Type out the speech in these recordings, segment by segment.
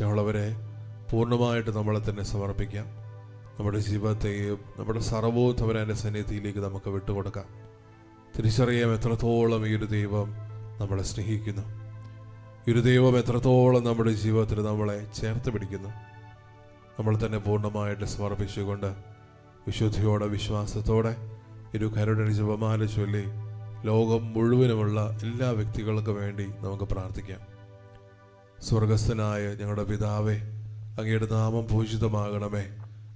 സ്നേഹമുള്ളവരെ, പൂർണ്ണമായിട്ട് നമ്മളെ തന്നെ സമർപ്പിക്കാം. നമ്മുടെ ജീവിതത്തെയും നമ്മുടെ സർവ്വവും തമ്പുരാൻ്റെ സന്നിധിയിലേക്ക് നമുക്ക് വിട്ടുകൊടുക്കാം. തിരിച്ചറിയാം എത്രത്തോളം ഈ ഒരു ദൈവം നമ്മളെ സ്നേഹിക്കുന്നു, ഈ ഒരു ദൈവം എത്രത്തോളം നമ്മുടെ ജീവിതത്തിൽ നമ്മളെ ചേർത്ത് പിടിക്കുന്നു. നമ്മൾ തന്നെ പൂർണ്ണമായിട്ട് സമർപ്പിച്ചുകൊണ്ട് വിശുദ്ധിയോടെ വിശ്വാസത്തോടെ ഒരു കരുണ ജപമാല ചൊല്ലി ലോകം മുഴുവനുമുള്ള എല്ലാ വ്യക്തികൾക്കും വേണ്ടി നമുക്ക് പ്രാർത്ഥിക്കാം. സ്വർഗസ്ഥനായ ഞങ്ങളുടെ പിതാവേ, അങ്ങയുടെ നാമം പൂജിതമാകണമേ,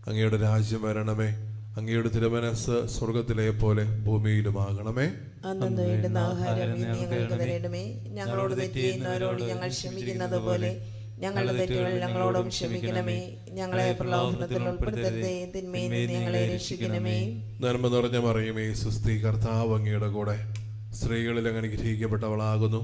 അങ്ങയുടെ രാജ്യം വരണമേ, അങ്ങയുടെ തിരുമനസ്സ് സ്വർഗത്തിലെ പോലെ ഭൂമിയിലുമാകണമേ. അന്നു വേണ്ടുന്ന ആഹാരം ഞങ്ങൾക്ക് തരണമേ. ഞങ്ങളോട് തെറ്റ് ചെയ്യുന്നവരോട് ഞങ്ങൾ ക്ഷമിക്കുന്നത് പോലെ ഞങ്ങളുടെ തെറ്റുകൾ ഞങ്ങളോടും ക്ഷമിക്കണമേ. ഞങ്ങളെ പ്രലോഭനത്തിൽ ഉൾപ്പെടുത്തരുതേ, തിന്മയിൽ നിന്ന് ഞങ്ങളെ രക്ഷിക്കണമേ. നന്മ നിറഞ്ഞ മറിയമേ, സുസ്തി, കർത്താവ് അങ്ങയുടെ കൂടെ സ്ത്രീകളിൽ അങ്ങ് അനുഗ്രഹിക്കപ്പെട്ടവളാകുന്നു.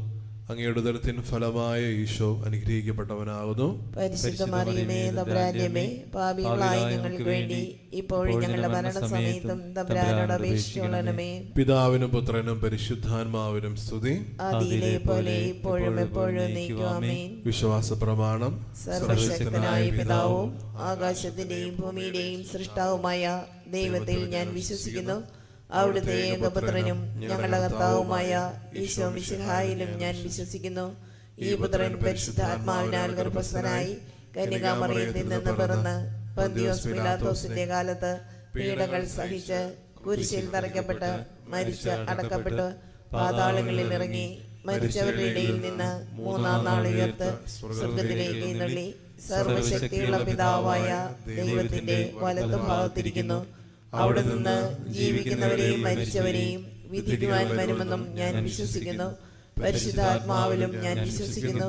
അങ്ങയുടെ ഉദരത്തിൻ ഫലമായ ഈശോ അനുഗ്രഹിക്കപ്പെട്ടവനാകുന്നു. പരിശുദ്ധ മറിയമേ, തമ്പുരാന്റെ അമ്മേ, പാപികളായ ഞങ്ങൾക്ക് വേണ്ടി ഇപ്പോഴും ഞങ്ങളുടെ മരണസമയത്തും തമ്പുരാനോട് അപേക്ഷിച്ചുകൊള്ളണമേ. പിതാവിനും പുത്രനും പരിശുദ്ധാത്മാവിനും സ്തുതി, ആദിയിലെ പോലെ ഇപ്പോഴും എപ്പോഴും എന്നേക്കും ആമേൻ. വിശ്വാസ പ്രമാണം. സർവശക്തനായ പിതാവും ആകാശത്തിന്റെയും ഭൂമിയുടെയും സൃഷ്ടാവുമായ ദൈവത്തിൽ ഞാൻ വിശ്വസിക്കുന്നു. അവിടുത്തെ ഏകപുത്രനും ഞങ്ങളുടെ കർത്താവുമായ ഈശോ മിശിഹായിലും ഞാൻ വിശ്വസിക്കുന്നു. ഈ പുത്രൻ പരിശുദ്ധാത്മാവിനാൽ ഗർഭസ്ഥനായി കന്യകാമറിയത്തിൽ നിന്ന് പിറന്ന് പന്തിയോസ് പീലാത്തോസിന്റെ കാലത്ത് പീഡകൾ സഹിച്ച് കുരിശിൽ തറയ്ക്കപ്പെട്ട് മരിച്ച് അടക്കപ്പെട്ട് പാതാളങ്ങളിൽ ഇറങ്ങി മരിച്ചവരുടെ ഇടയിൽ നിന്ന് മൂന്നാം നാൾ ഉയർത്ത് സ്വർഗത്തിലേക്ക് എഴുന്നള്ളി സർവശക്തിയുള്ള പിതാവായ ദൈവത്തിന്റെ വലത്തുഭാഗത്തിരിക്കുന്നു. അവിടെ നിന്ന് ജീവിക്കുന്നവരെയും മരിച്ചവരെയും വിധിക്കുവാൻ വരുമെന്നും ഞാൻ വിശ്വസിക്കുന്നു. പരിശുദ്ധാത്മാവിലും ഞാൻ വിശ്വസിക്കുന്നു.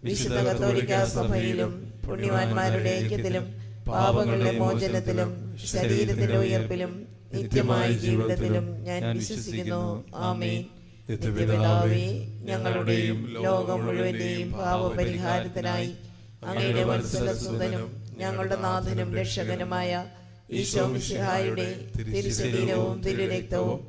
വിശുദ്ധ കത്തോലിക്കാ സഭയിലും പുണ്യവാന്മാരുടെ ഐക്യത്തിലും പാപങ്ങളുടെ മോചനത്തിലും ശരീരത്തിന്റെ ഉയർപ്പിലും നിത്യമായ ജീവിതത്തിലും ഞാൻ വിശ്വസിക്കുന്നു. ആമേൻ. നിത്യപിതാവേ, ഞങ്ങളുടെയും ലോകം മുഴുവന്റെയും പാപപരിഹാരത്തിനായി അങ്ങയുടെ വത്സലസുതനും ഞങ്ങളുടെ നാഥനും രക്ഷകനുമായ ഈശോ മിശിഹായുടെ തിരുശരീരവും തിരുരക്തവും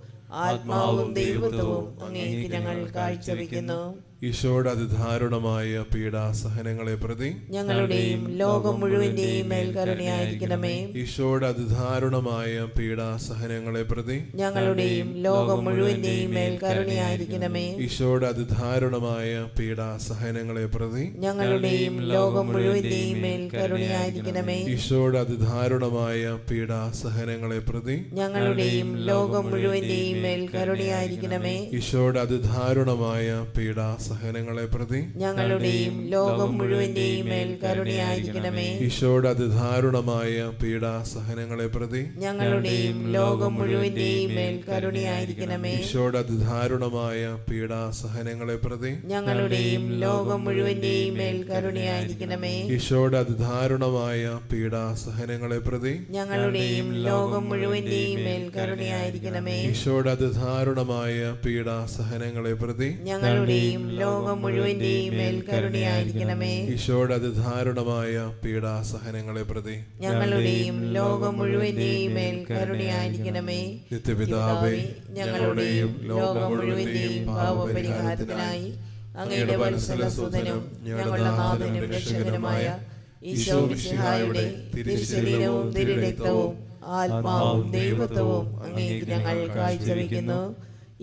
ആത്മാവും ദൈവത്വവും അങ്ങേക്ക് ഞങ്ങൾ കാഴ്ചവെക്കുന്നു. ഈശോയുടെ അതിദാരുണമായ പീഡാസഹനങ്ങളെ പ്രതി ഞങ്ങളുടെയും ലോകം മുഴുവന്റെയും മേൽ കരുണയായിരിക്കണമേ. ഈശോയുടെ അതിദാരുണമായ പീഡാസഹനങ്ങളെ പ്രതി ഞങ്ങളുടെയും ലോകം മുഴുവന്റെയും മേൽ കരുണയായിരിക്കണമേ. ഈശോയുടെ അതിദാരുണമായ പീഡാസഹനങ്ങളെ പ്രതി ഞങ്ങളുടെയും ലോകം മുഴുവന്റെയും മേൽ കരുണയായിരിക്കണമേ. ഈശോയുടെ അതിദാരുണമായ പീഡാസഹനങ്ങളെ പ്രതി ഞങ്ങളുടെയും ലോകം മുഴുവന്റെയും മേൽ കരുണയായിരിക്കണമേ. ഈശോയുടെ അതിദാരുണമായ പീഡാസഹനങ്ങളെ പ്രതി ഞങ്ങളുടെയും ലോകം മുഴുവന്റെയും മേൽ കരുണയായിരിക്കണമേ. ഈശോയുടെ അതിദാരുണമായ പീഡാസഹനങ്ങളെ പ്രതി ഞങ്ങളുടെയും ലോകം മുഴുവന്റെയും മേൽ കരുണയായിരിക്കണമേ. ഈശോയുടെ അതിദാരുണമായ പീഡാസഹനങ്ങളെ പ്രതി ഞങ്ങളുടെയും ലോകം മുഴുവന്റെയും മേൽ കരുണയായിരിക്കണമേ. ഈശോയുടെ അതിദാരുണമായ പീഡാസഹനങ്ങളെ പ്രതി ഞങ്ങളുടെയും ലോകം മുഴുവന്റെയും മേൽ കരുണയായിരിക്കണമേ. ഈശോയുടെ അതിദാരുണമായ പീഡാസഹനങ്ങളെ പ്രതി ഞങ്ങളുടെയും ലോകം മുഴുവന്റെയും മേൽ കരുണയായിരിക്കണമേ. ഈശോയുടെ അതിദാരുണമായ പീഡാസഹനങ്ങളെ പ്രതി ഞങ്ങളുടെയും ലോകം മുഴുവന്റെയും മേൽ കരുണയായിരിക്കണമേ. നിത്യപിതാവേ, ഞങ്ങളുടെയും ലോകം മുഴുവന്റെയും പാപപരിഹാരത്തിനായി അങ്ങയുടെ വത്സലസുതനും ഞങ്ങളുടെ നാഥനും രക്ഷകനുമായ ഈശോ മിശിഹായുടെ തിരുശരീരവും തിരുരക്തവും ആത്മാവും ദൈവത്വവും അങ്ങേക്ക് ഞങ്ങൾ കാഴ്ചവെക്കുന്നു.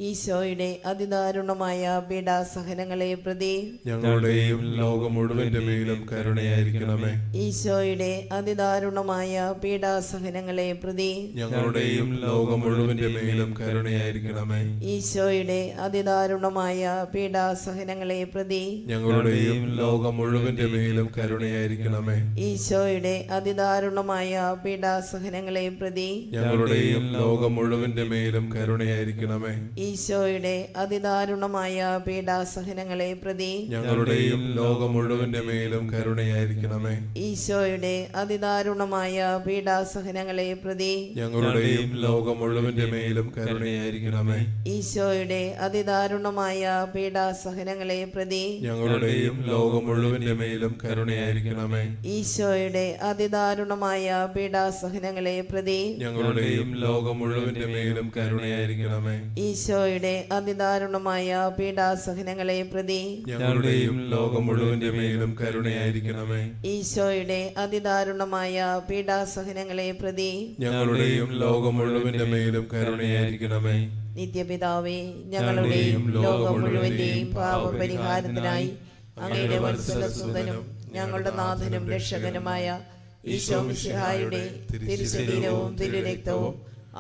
ഈശോയുടെ അതിദാരുണമായ പീഡാസഹനങ്ങളെ പ്രതി ഞങ്ങളുടെയും ലോകം മുഴുവന്റെ മേലും കരുണയായിരിക്കണമേ. ഈശോയുടെ അതിദാരുണമായ പീഡാസഹനങ്ങളെ പ്രതി ഞങ്ങളുടെയും ലോകം മുഴുവന്റെ മേലും കരുണയായിരിക്കണമേ. ഈശോയുടെ അതിദാരുണമായ പീഡാസഹനങ്ങളെ പ്രതി ഞങ്ങളുടെയും ലോകം മുഴുവന്റെ മേലും കരുണയായിരിക്കണമേ. ഈശോയുടെ അതിദാരുണമായ പീഡാസഹനങ്ങളെ പ്രതി ഞങ്ങളുടെയും ലോകം മുഴുവന്റെ മേലും കരുണയായിരിക്കണമേ. ഈശോയുടെ അതിദാരുണമായ പീഡാസഹനങ്ങളെ പ്രതി ഞങ്ങളുടെയും ലോകം മുഴുവന്റെ മേലും കരുണയായിരിക്കണമേ. ഈശോയുടെ അതിദാരുണമായ പീഡാസഹനങ്ങളെ പ്രതി ഞങ്ങളുടെയും ലോകം മുഴുവന്റെ മേലും കരുണയായിരിക്കണമേ. ഈശോയുടെ അതിദാരുണമായ പീഡാസഹനങ്ങളെ പ്രതി ഞങ്ങളുടെയും ലോകം മുഴുവന്റെ മേലും കരുണയായിരിക്കണമേ. ഈശോയുടെ അതിദാരുണമായ പീഡാസഹനങ്ങളെ പ്രതി ഞങ്ങളുടെയും ലോകം മുഴുവന്റെ മേലും കരുണയായിരിക്കണമേ. ഈശോയുടെ അതിദാരുണമായ പീഡാസഹനങ്ങളെ പ്രതി ഞങ്ങളുടെയും ലോകം മുഴുവന്റെ മേലും കരുണയായിരിക്കണമേ. ഈശോയുടെ അതിദാരുണമായ പീഡാസഹനങ്ങളെ പ്രതി ഞങ്ങളുടെയും ലോകം മുഴുവന്റെ മേലും കരുണയായിരിക്കണമേ. നിത്യപിതാവേ, ഞങ്ങളുടെയും ലോകം മുഴുവന്റെയും പാപപരിഹാരത്തിനായി അങ്ങയുടെ വത്സലസുതനും ഞങ്ങളുടെ നാഥനും രക്ഷകനുമായ ഈശോ മിശിഹായുടെ തിരുശരീരവും തിരുരക്തവും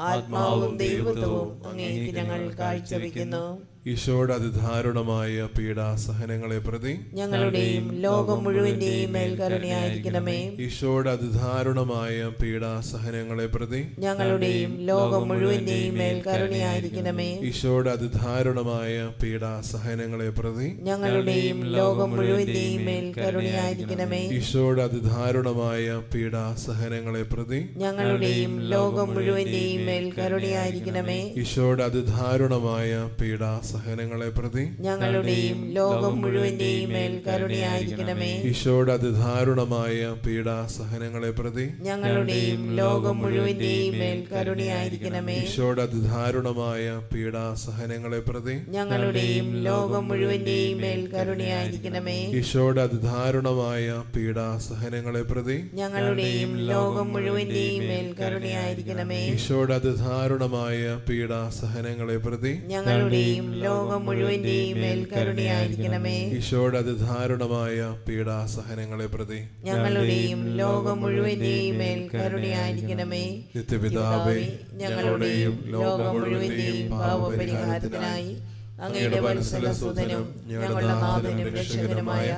ആത്മാവും ദൈവത്വവും അങ്ങേക്ക് ഞങ്ങൾ കാഴ്ചവെക്കുന്നു. ഈശോയുടെ അതിദാരുണമായ പീഡാസഹനങ്ങളെ പ്രതി ഞങ്ങളുടെയും ലോകം മുഴുവന്റെയും മേൽ കരുണയായിരിക്കണമേ. ഈശോയുടെ അതിദാരുണമായ പീഡാസഹനങ്ങളെ പ്രതി ഞങ്ങളുടെയും ലോകം മുഴുവന്റെയും മേൽ കരുണയായിരിക്കണമേ. ഈശോയുടെ അതിദാരുണമായ പീഡാസഹനങ്ങളെ പ്രതി ഞങ്ങളുടെയും ലോകം മുഴുവന്റെയും മേൽ കരുണയായിരിക്കണമേ. ഈശോയുടെ അതിദാരുണമായ പീഡാസഹനങ്ങളെ പ്രതി ഞങ്ങളുടെയും ലോകം മുഴുവന്റെയും മേൽ കരുണയായിരിക്കണമേ. ഈശോയുടെ അതിദാരുണമായ പീഡാസഹനങ്ങളെ പ്രതി ഞങ്ങളുടെയും ലോകം മുഴുവന്റെയും മേൽ കരുണയായിരിക്കണമേ. ഈശോയുടെ അതിദാരുണമായ പീഡാസഹനങ്ങളെ പ്രതി ഞങ്ങളുടെയും ലോകം മുഴുവന്റെയും മേൽ കരുണയായിരിക്കണമേ. ഈശോയുടെ അതിദാരുണമായ പീഡാസഹനങ്ങളെ പ്രതി ഞങ്ങളുടെയും ലോകം മുഴുവന്റെയും മേൽ കരുണയായിരിക്കണമേ. ഈശോയുടെ അതിദാരുണമായ പീഡാസഹനങ്ങളെ പ്രതി ഞങ്ങളുടെയും ലോകം മുഴുവന്റെയും മേൽ കരുണയായിരിക്കണമേ. ഈശോയുടെ അതിദാരുണമായ പീഡാസഹനങ്ങളെ പ്രതി ഞങ്ങളുടെയും ലോകം മുഴുവന്റെയും മേൽ കരുണയായിരിക്കണമേ. ഈശോയുടെ അതിദാരുണമായ പീഡാസഹനങ്ങളെ പ്രതി ഞങ്ങളുടെയും ലോകം മുഴുവന്റെയും മേൽ കരുണയായിരിക്കണമേ. നിത്യപിതാവേ, ഞങ്ങളുടെയും ലോകം മുഴുവന്റെയും പാപപരിഹാരത്തിനായി അങ്ങയുടെ വത്സലസുതനും ഞങ്ങളുടെ നാഥനും രക്ഷകനുമായ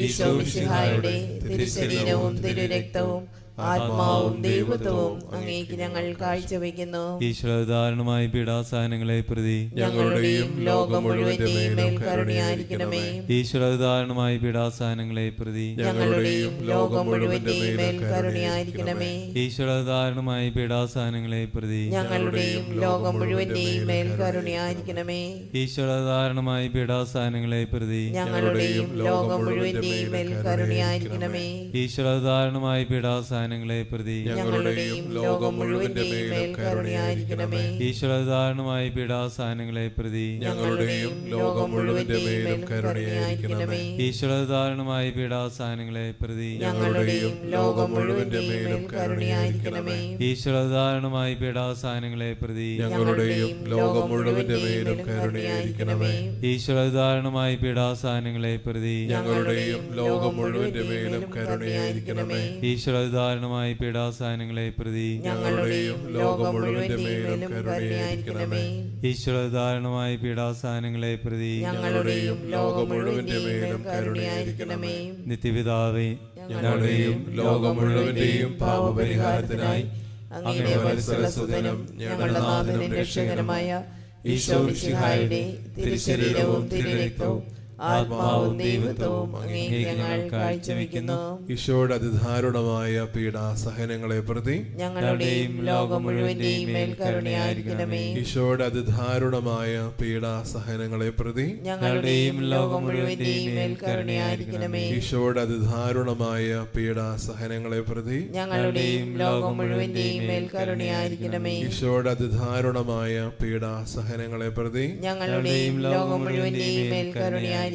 ഈശോ മിശിഹായുടെ തിരുശരീരവും തിരുരക്തവും ആത്മാവും ദൈവത്വവും അങ്ങേക്ക് ഞങ്ങൾ കാഴ്ചവെക്കുന്നു. ഈശ്വരധാരണമായ പീഡാസഹനങ്ങളെ പ്രതി ഞങ്ങളുടെയും ലോകം മുഴുവന്റെയും മേൽ കരുണയായിരിക്കണമേ. ഈശ്വരധാരണമായ പീഡാസഹനങ്ങളെ പ്രതി ഞങ്ങളുടെയും ലോകം മുഴുവന്റെയും മേൽ കരുണയായിരിക്കണമേ. ഈശ്വരധാരണമായ പീഡാസഹനങ്ങളെ പ്രതി ഞങ്ങളുടെയും ലോകം മുഴുവന്റെയും മേൽ കരുണയായിരിക്കണമേ. ഈശ്വരധാരണമായ പീഡാസഹനങ്ങളെ പ്രതി ഞങ്ങളുടെയും ലോകം മുഴുവന്റെയും മേൽ കരുണയായിരിക്കണമേ. ഈശ്വരധാരണമായ പീഡാസഹനങ്ങളെ പ്രതി ഞങ്ങളുടെയും ലോകം മുഴുവന്റെയും മേൽ കരുണയായിരിക്കണമേ. ഈശ്വരധാരണമായ പീഡാസഹനങ്ങളെ പ്രതി ഞങ്ങളുടെയും ലോകം മുഴുവന്റെയും മേൽ കരുണയായിരിക്കണമേ. ഈശ്വരധാരണമായ പീഡാസഹനങ്ങളെ പ്രതി ഞങ്ങളുടെയും ലോകം മുഴുവന്റെയും മേൽ കരുണയായിരിക്കണമേ. ഈശ്വരധാരണമായ പീഡാസഹനങ്ങളെ പ്രതി ഞങ്ങളുടെയും ലോകം മുഴുവന്റെയും മേൽ കരുണയായിരിക്കണമേ. ഈശ്വരധാരണമായ പീഡാസഹനങ്ങളെ പ്രതി ഞങ്ങളുടെയും ലോകം മുഴുവന്റെയും കരുണയായിരിക്കണമേ. ഈശ്വരധാരണമായ പീഡാസഹനങ്ങളെ പ്രതി ഞങ്ങളുടെയും ലോകം മുഴുവന്റെയും കരുണയായിരിക്കണമേ. ഈശ്വരധാരണമായ പീഡാസഹനങ്ങളെ പ്രതി ഞങ്ങളുടെയും ലോകം മുഴുവന്റെയും കരുണയായിരിക്കണമേ. നിത്യപിതാവേ, ഞങ്ങളുടെയും ലോകം മുഴുവന്റെയും പാപപരിഹാരത്തിനായി അങ്ങയുടെ വത്സലസുതനും ഞങ്ങളുടെ നാഥനും രക്ഷകനുമായ ഈശോ മിശിഹായുടെ തിരുശരീരവും തിരുരക്തവും ആത്മാവും ദൈവത്വവും അങ്ങേക്ക് ഞങ്ങൾ കാഴ്ചവെക്കുന്നു. ഈശോയുടെ അതിദാരുണമായ പീഡാസഹനങ്ങളെ പ്രതി ഞങ്ങളുടെയും ലോകം മുഴുവന്റെയും മേൽ കരുണയായിരിക്കണമേ. ഈശോയുടെ അതിദാരുണമായ പീഡാസഹനങ്ങളെ പ്രതി ഞങ്ങളുടെയും ലോകം മുഴുവന്റെയും മേൽ കരുണയായിരിക്കണമേ. ഈശോയുടെ അതിദാരുണമായ പീഡാസഹനങ്ങളെ പ്രതി ഞങ്ങളുടെയും ലോകം മുഴുവന്റെയും മേൽ കരുണയായിരിക്കണമേ. ഈശോയുടെ അതിദാരുണമായ പീഡാസഹനങ്ങളെ പ്രതി ഞങ്ങളുടെയും ലോകം മുഴുവന്റെയും മേൽ കരുണയായിരിക്കണമേ.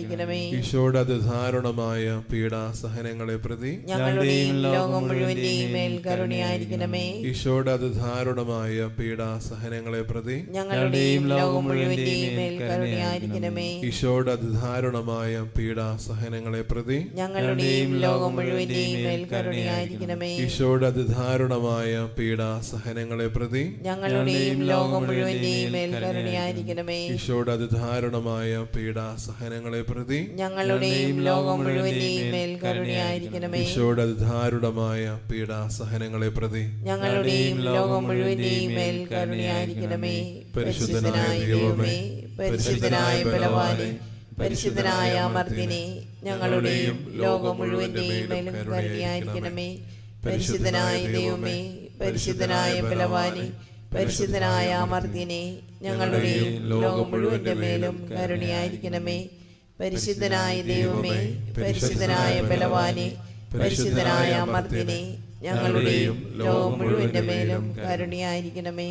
ഈശോയുടെ അതിദാരുണമായ പീഡാസഹനങ്ങളെ പ്രതി ഞങ്ങളുടെയും ലോകം മുഴുവന്റെയും മേൽ കരുണയായിരിക്കണമേ. ഈശോയുടെ അതിദാരുണമായ പീഡാസഹനങ്ങളെ പ്രതി ഞങ്ങളുടെയും ലോകം മുഴുവന്റെയും മേൽ കരുണയായിരിക്കണമേ. ഈശോയുടെ അതിദാരുണമായ പീഡാസഹനങ്ങളെ പ്രതി ഞങ്ങളുടെയും ലോകം മുഴുവന്റെയും മേൽ കരുണയായിരിക്കണമേ. ഈശോയുടെ അതിദാരുണമായ പീഡാസഹനങ്ങളെ പ്രതി ഞങ്ങളുടെയും ലോകം മുഴുവന്റെയും മേൽ കരുണയായിരിക്കണമേ. ഈശോയുടെ അതിദാരുണമായ പീഡാസഹനങ്ങളെ പ്രതി ഞങ്ങളുടെയും ലോകം മുഴുവന്റെയും മേൽ കരുണയായിരിക്കണമേ. ഈശോയുടെ അതിദാരുണമായ പീഡാസഹനങ്ങളെ പ്രതി ഞങ്ങളുടെയും ലോകം മുഴുവന്റെയും മേൽ കരുണയായിരിക്കണമേ. പരിശുദ്ധനായ ദൈവമേ, പരിശുദ്ധനായ ബലവാനേ, പരിശുദ്ധനായ അമർത്യനേ, ഞങ്ങളുടെയും ലോകം മുഴുവന്റെയും മേൽ കരുണയായിരിക്കണമേ. പരിശുദ്ധനായ ദൈവമേ, പരിശുദ്ധനായ ബലവാനേ, പരിശുദ്ധനായ അമർത്യനേ, ഞങ്ങളുടെയും ലോകം മുഴുവന്റെ മേലും കരുണയായിരിക്കണമേ. പരിശുദ്ധനായ ദൈവമേ, പരിശുദ്ധനായ ബലവാനേ, പരിശുദ്ധനായ അമർത്യനേ, ഞങ്ങളുടെയും ലോകം മുഴുവന്റെ മേലും കരുണയായിരിക്കണമേ.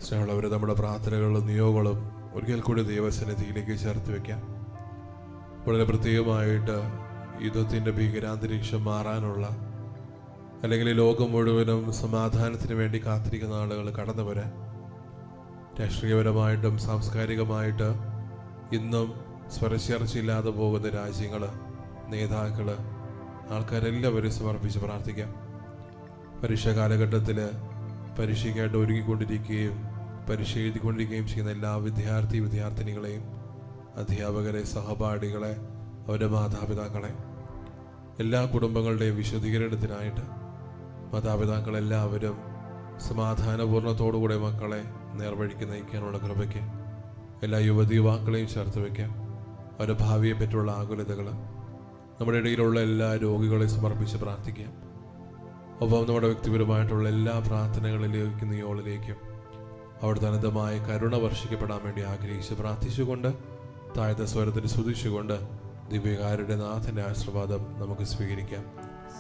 സ്നേഹമുള്ളവർ, നമ്മുടെ പ്രാർത്ഥനകളും നിയോഗങ്ങളും ഒരിക്കൽ കൂടി ദൈവസന്നിധിയിലേക്ക് ചേർത്ത് വയ്ക്കാം. വളരെ പ്രത്യേകമായിട്ട് യുദ്ധത്തിൻ്റെ ഭീകരാന്തരീക്ഷം മാറാനുള്ള, അല്ലെങ്കിൽ ലോകം മുഴുവനും സമാധാനത്തിന് വേണ്ടി കാത്തിരിക്കുന്ന ആളുകൾ കടന്നു വരാൻ, രാഷ്ട്രീയപരമായിട്ടും സാംസ്കാരികമായിട്ട് ഇന്നും സ്വരച്ചേർച്ചയില്ലാതെ പോകുന്ന രാജ്യങ്ങൾ, നേതാക്കൾ, ആൾക്കാരെല്ലാവരും സമർപ്പിച്ച് പ്രാർത്ഥിക്കാം. പരീക്ഷാ കാലഘട്ടത്തിൽ പരീക്ഷയ്ക്കായിട്ട് ഒരുങ്ങിക്കൊണ്ടിരിക്കുകയും പരീക്ഷ എഴുതിക്കൊണ്ടിരിക്കുകയും ചെയ്യുന്ന എല്ലാ വിദ്യാർത്ഥിനികളെയും, അധ്യാപകരെ, സഹപാഠികളെ, അവരുടെ മാതാപിതാക്കളെ, എല്ലാ കുടുംബങ്ങളുടെയും വിശുദ്ധീകരണത്തിനായിട്ട് മാതാപിതാക്കളെല്ലാവരും സമാധാനപൂർണ്ണത്തോടുകൂടെ മക്കളെ നേർവഴിക്ക് നയിക്കാനുള്ള കൃപയ്ക്ക് എല്ലാ യുവതീവാക്കളെയും ചേർത്ത് വയ്ക്കാം. അവരുടെ ഭാവിയെ പറ്റിയുള്ള ആകുലതകൾ, നമ്മുടെ ഇടയിലുള്ള എല്ലാ രോഗികളെയും സമർപ്പിച്ച് പ്രാർത്ഥിക്കാം. ഒപ്പം നമ്മുടെ വ്യക്തിപരമായിട്ടുള്ള എല്ലാ പ്രാർത്ഥനകളിലേക്കും നിയോളിലേക്കും അവിടുത്തെ അനന്തമായ കരുണ വർഷിക്കപ്പെടാൻ വേണ്ടി ആഗ്രഹിച്ച് പ്രാർത്ഥിച്ചുകൊണ്ട് താഴ്ന്ന സ്വരത്തിൽ സ്തുതിച്ചുകൊണ്ട് ദിവ്യകാരുടെ നാഥന്റെ ആശീർവാദം നമുക്ക് സ്വീകരിക്കാം.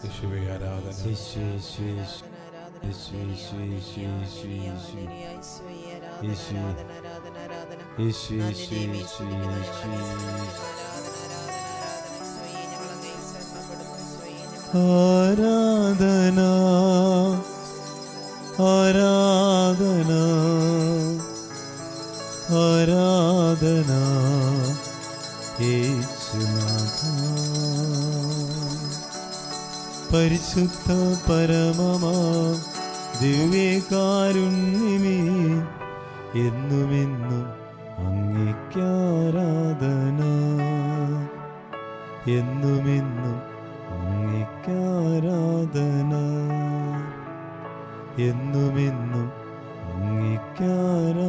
യേശുവേ ആരാധന. ആരാധന ആരാധന ആരാധന യേശുനാഥ. പരിശുദ്ധ പരമമാ ദിവ്യകാരുണ്യമേ, എന്നുമെന്നും അങ്ങേക്കാരാധന, എന്നുമെന്നും അങ്ങേക്കാരാധന, എന്നുമെന്നും അങ്ങേക്കാരാധന.